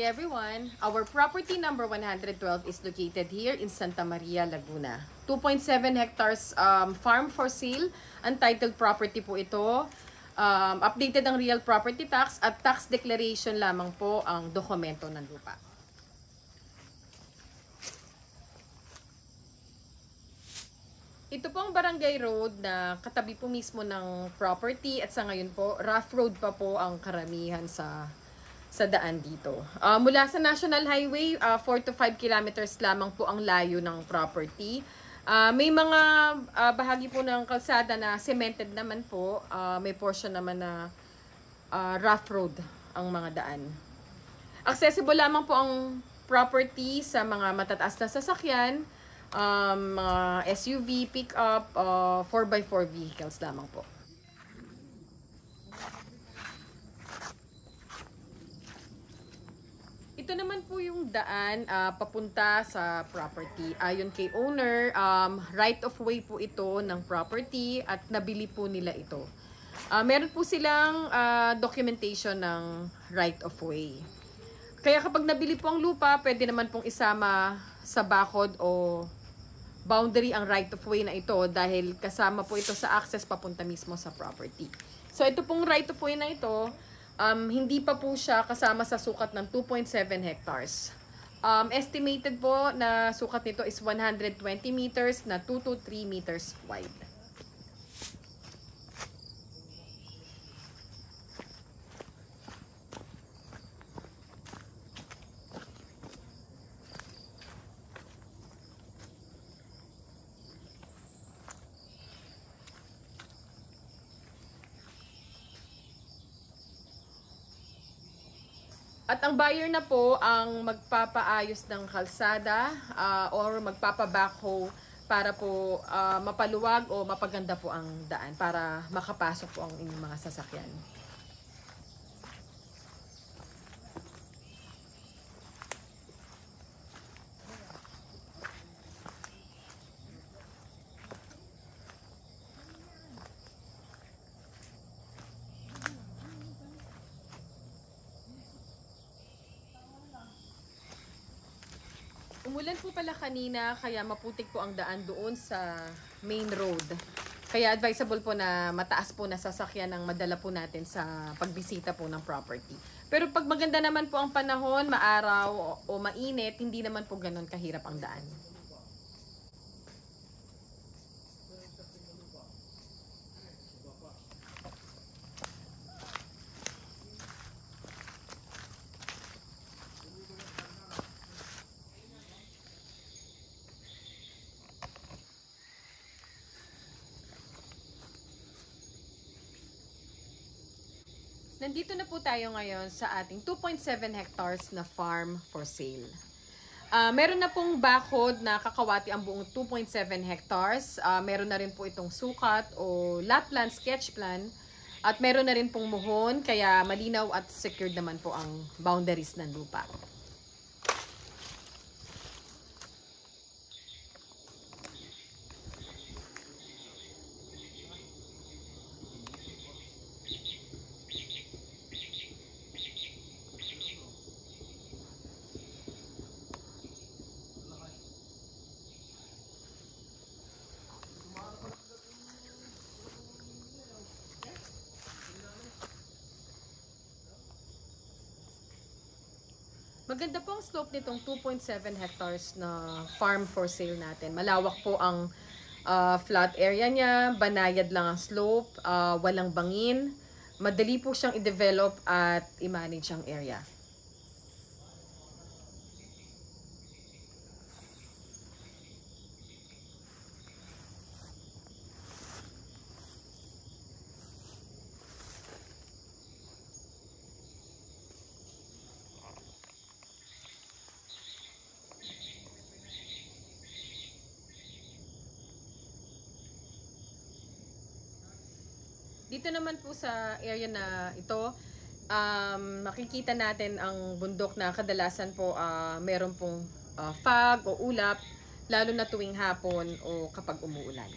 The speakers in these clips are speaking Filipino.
day everyone. Our property number 112 is located here in Santa Maria, Laguna. 2.7 hectares farm for sale. Untitled property po ito. Updated ang real property tax at tax declaration lamang po ang dokumento ng lupa. Ito po ang barangay road na katabi po mismo ng property at sa ngayon po, rough road pa po ang karamihan sa daan dito. Mula sa National Highway, 4 to 5 kilometers lamang po ang layo ng property. May mga bahagi po ng kalsada na cemented naman po. May portion naman na rough road ang mga daan. Accessible lamang po ang property sa mga matataas na sasakyan, mga SUV, pick-up, 4x4 vehicles lamang po. Ito naman po yung daan papunta sa property. Ayon kay owner, right of way po ito ng property at nabili po nila ito. Meron po silang documentation ng right of way. Kaya kapag nabili po ang lupa, pwede naman pong isama sa bakod o boundary ang right of way na ito dahil kasama po ito sa access papunta mismo sa property. So ito pong right of way na ito, hindi pa po siya kasama sa sukat ng 2.7 hectares. Estimated po na sukat nito is 120 meters na 2 to 3 meters wide. At ang buyer na po ang magpapaayos ng kalsada or magpapa-backhoe para po mapaluwag o mapaganda po ang daan para makapasok po ang inyong mga sasakyan. Umulan po pala kanina kaya maputik po ang daan doon sa main road. Kaya advisable po na mataas po na sasakyan ang madala po natin sa pagbisita po ng property. Pero pag maganda naman po ang panahon, maaraw o mainit, hindi naman po ganun kahirap ang daan. Nandito na po tayo ngayon sa ating 2.7 hectares na farm for sale. Meron na pong bakod na kakawati ang buong 2.7 hectares. Meron na rin po itong sukat o lot plan, sketch plan. At meron na rin pong muhon, kaya malinaw at secured naman po ang boundaries ng lupa. Maganda po ang slope nitong 2.7 hectares na farm for sale natin. Malawak po ang flat area niya, banayad lang ang slope, walang bangin. Madali po siyang i-develop at i-manage ang area. Dito naman po sa area na ito, makikita natin ang bundok na kadalasan po meron pong fog o ulap, lalo na tuwing hapon o kapag umuulan.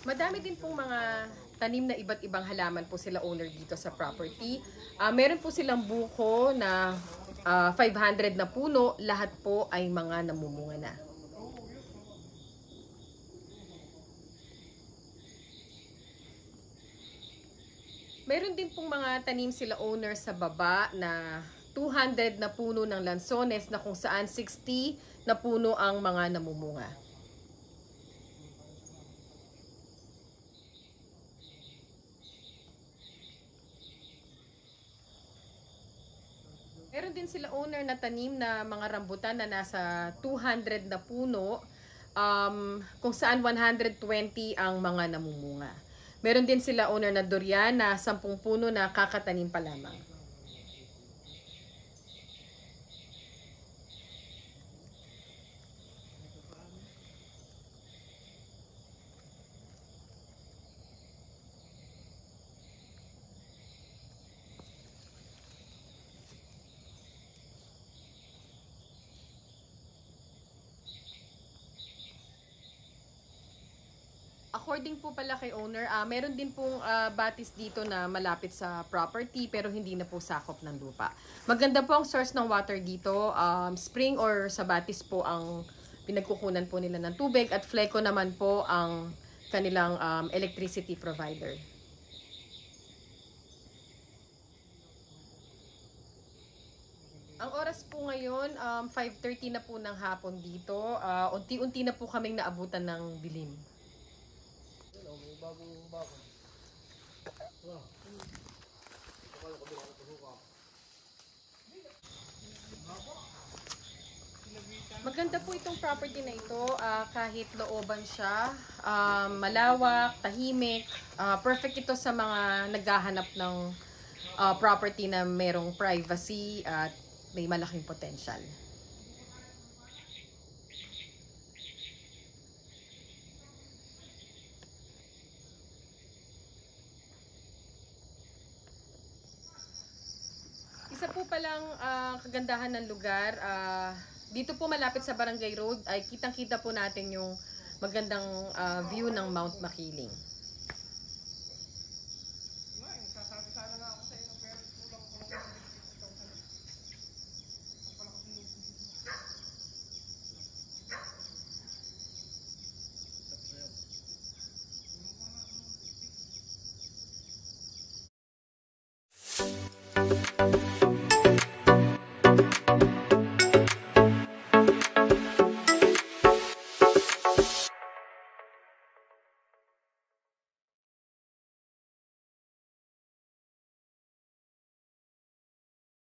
Madami din pong mga tanim na iba't ibang halaman po sila owner dito sa property. Meron po silang buko na 500 na puno, lahat po ay mga namumunga na. Meron din pong mga tanim sila owner sa baba na 200 na puno ng lansones na kung saan 60 na puno ang mga namumunga. Meron din sila owner na tanim na mga rambutan na nasa 200 na puno, kung saan 120 ang mga namumunga. Meron din sila owner na durian na 10 puno na kakatanim pa lamang. According po pala kay owner, meron din pong batis dito na malapit sa property pero hindi na po sakop ng lupa. Maganda po ang source ng water dito. Spring or sa batis po ang pinagkukunan po nila ng tubig at Fleco naman po ang kanilang electricity provider. Ang oras po ngayon, 5:30 na po ng hapon dito. Unti-unti na po kaming naabutan ng dilim. Maganda po itong property na ito, kahit looban siya, malawak, tahimik, perfect ito sa mga naghahanap ng property na merong privacy at may malaking potential. Isa po palang kagandahan ng lugar, dito po malapit sa Barangay Road ay kitang-kita po natin yung magandang view ng Mount Makiling.